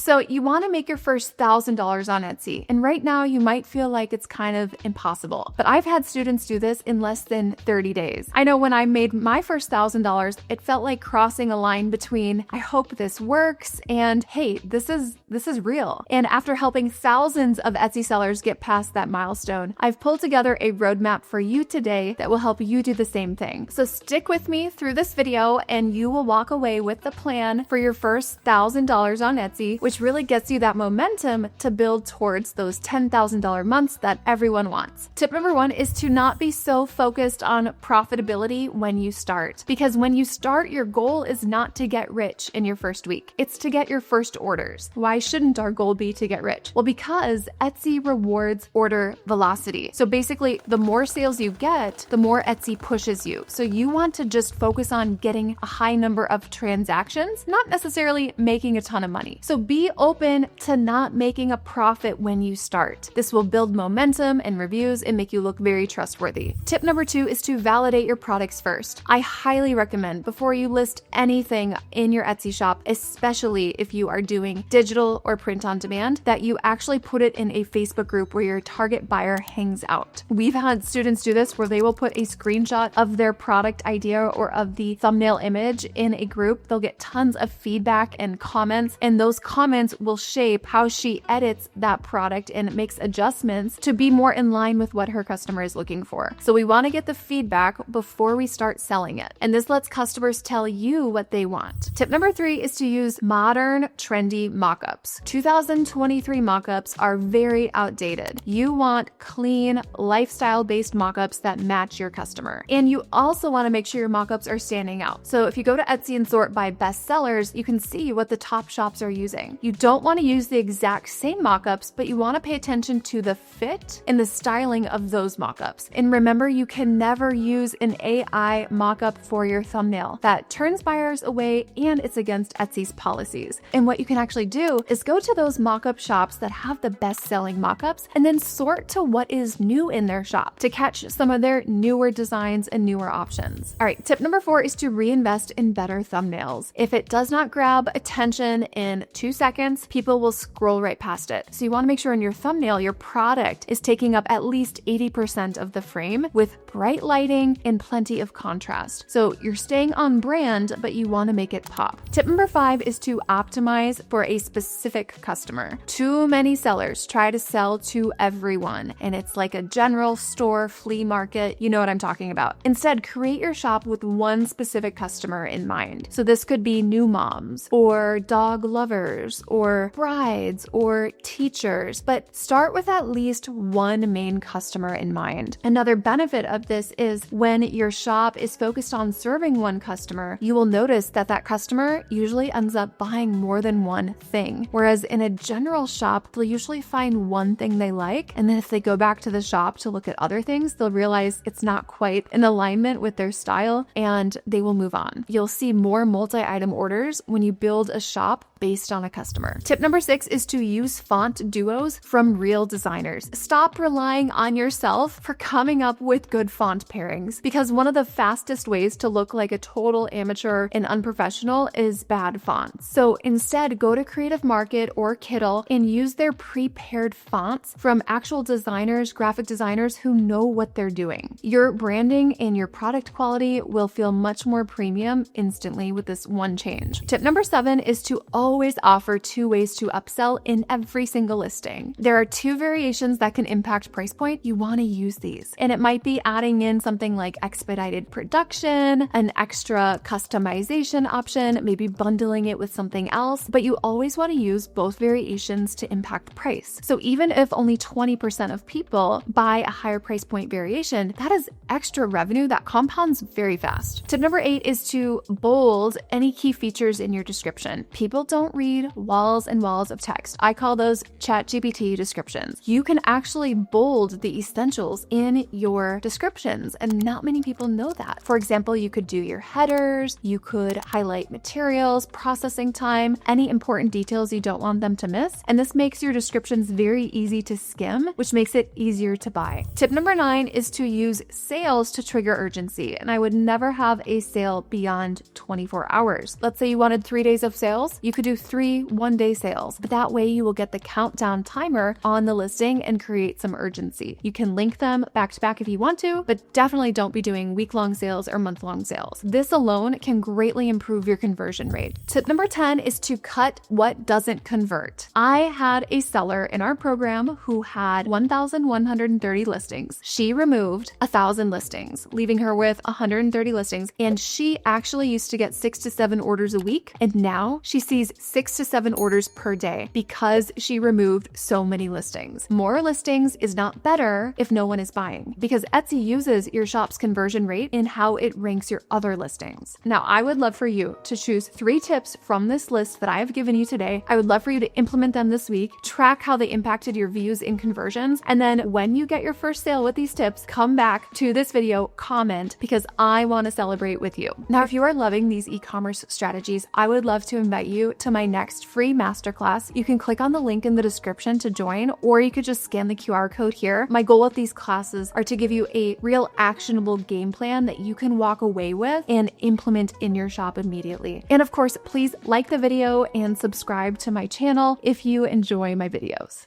So you want to make your first $1,000 on Etsy. And right now you might feel like it's kind of impossible, but I've had students do this in less than 30 days. I know when I made my first $1,000, it felt like crossing a line between, I hope this works, and hey, this is real. And after helping thousands of Etsy sellers get past that milestone, I've pulled together a roadmap for you today that will help you do the same thing. So stick with me through this video and you will walk away with the plan for your first $1,000 on Etsy, which really gets you that momentum to build towards those $10,000 months that everyone wants. Tip number 1 is to not be so focused on profitability when you start, because when you start, your goal is not to get rich in your first week. It's to get your first orders. Why shouldn't our goal be to get rich? Well, because Etsy rewards order velocity. So basically, the more sales you get, the more Etsy pushes you. So you want to just focus on getting a high number of transactions, not necessarily making a ton of money. So be open to not making a profit when you start. This will build momentum and reviews and make you look very trustworthy. Tip number 2 is to validate your products first. I highly recommend before you list anything in your Etsy shop, especially if you are doing digital or print on demand, that you actually put it in a Facebook group where your target buyer hangs out. We've had students do this where they will put a screenshot of their product idea or of the thumbnail image in a group. They'll get tons of feedback and comments, and those comments will shape how she edits that product and makes adjustments to be more in line with what her customer is looking for. So we want to get the feedback before we start selling it. And this lets customers tell you what they want. Tip number 3 is to use modern, trendy mockups. 2023 mockups are very outdated. You want clean, lifestyle-based mockups that match your customer. And you also want to make sure your mockups are standing out. So if you go to Etsy and sort by best sellers, you can see what the top shops are using. You don't want to use the exact same mockups, but you want to pay attention to the fit and the styling of those mockups. And remember, you can never use an AI mockup for your thumbnail. That turns buyers away and it's against Etsy's policies. And what you can actually do is go to those mockup shops that have the best-selling mockups and then sort to what is new in their shop to catch some of their newer designs and newer options. All right, tip number 4 is to reinvest in better thumbnails. If it does not grab attention in 2 seconds, people will scroll right past it. So you want to make sure in your thumbnail, your product is taking up at least 80% of the frame with bright lighting and plenty of contrast. So you're staying on brand, but you want to make it pop. Tip number 5 is to optimize for a specific customer. Too many sellers try to sell to everyone, and it's like a general store flea market. You know what I'm talking about. Instead, create your shop with one specific customer in mind. So this could be new moms or dog lovers or brides or teachers, but start with at least one main customer in mind. Another benefit of this is when your shop is focused on serving one customer, you will notice that that customer usually ends up buying more than one thing. Whereas in a general shop, they'll usually find one thing they like, and then if they go back to the shop to look at other things, they'll realize it's not quite in alignment with their style and they will move on. You'll see more multi-item orders when you build a shop based on a customer. Tip number 6 is to use font duos from real designers. Stop relying on yourself for coming up with good font pairings, because one of the fastest ways to look like a total amateur and unprofessional is bad fonts. So instead, go to Creative Market or Kittl and use their pre-paired fonts from actual designers, graphic designers who know what they're doing. Your branding and your product quality will feel much more premium instantly with this one change. Tip number 7 is to always offer 2 ways to upsell in every single listing. There are 2 variations that can impact price point. You want to use these. And it might be adding in something like expedited production, an extra customization option, maybe bundling it with something else, but you always want to use both variations to impact price. So even if only 20% of people buy a higher price point variation, that is extra revenue that compounds very fast. Tip number 8 is to bold any key features in your description. People don't read walls and walls of text. I call those ChatGPT descriptions. You can actually bold the essentials in your descriptions, and not many people know that. For example, you could do your headers, you could highlight materials, processing time, any important details you don't want them to miss, and this makes your descriptions very easy to skim, which makes it easier to buy. Tip number 9 is to use sales to trigger urgency, and I would never have a sale beyond 24 hours. Let's say you wanted 3 days of sales, you could do do 3 one-day sales, but that way you will get the countdown timer on the listing and create some urgency. You can link them back to back if you want to, but definitely don't be doing week-long sales or month-long sales. This alone can greatly improve your conversion rate. Tip number 10 is to cut what doesn't convert. I had a seller in our program who had 1,130 listings. She removed 1,000 listings, leaving her with 130 listings, and she actually used to get 6 to 7 orders a week, and now she sees 6 to 7 orders per day because she removed so many listings. More listings is not better if no one is buying, because Etsy uses your shop's conversion rate in how it ranks your other listings. Now, I would love for you to choose 3 tips from this list that I have given you today. I would love for you to implement them this week, track how they impacted your views and conversions, and then when you get your first sale with these tips, come back to this video, comment, because I want to celebrate with you. Now, if you are loving these e-commerce strategies, I would love to invite you to my next free masterclass. You can click on the link in the description to join, or you could just scan the QR code here. My goal with these classes are to give you a real actionable game plan that you can walk away with and implement in your shop immediately. And of course, please like the video and subscribe to my channel if you enjoy my videos.